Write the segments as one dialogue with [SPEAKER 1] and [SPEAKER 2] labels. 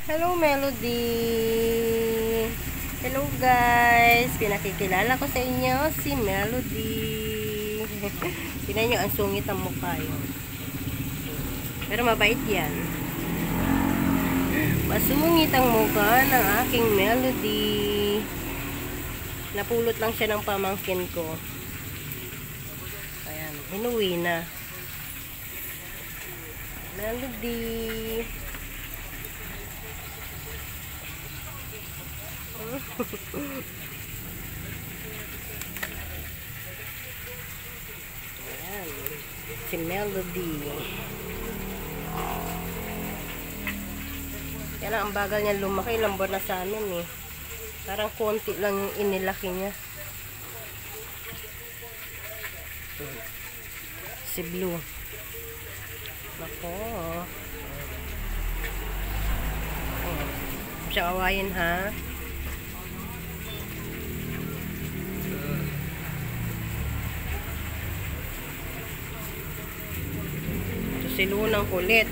[SPEAKER 1] Hello, Melody. Hello, guys. Pinakikilala ko sa inyo si Melody. Tingnan nyo, ang sungit ang mukha yun. Pero mabait yan. Masungit ang mukha ng aking Melody. Napulot lang siya ng pamangkin ko. Ayan, hinuwi na. Melody. Ayan, si Melody. Kaya lang, ang bagal niya lumaki. Lambot na sa amin eh. Parang konti lang yung inilaki niya. Si Blue. Ako. Siya awayin ha. Ito si Lunang kulit.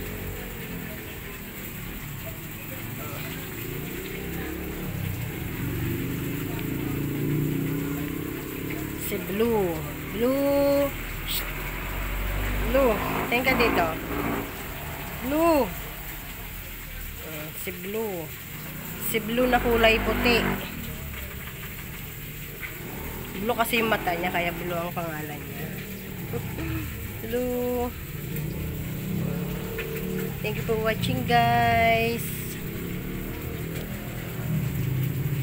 [SPEAKER 1] Si Blue. Blue. Blue. Tingin ka dito. Blue. Si Blue. Si Blue na kulay puti. Blue kasi yung mata niya, kaya Blue ang pangalan niya. Blue. Thank you for watching, guys.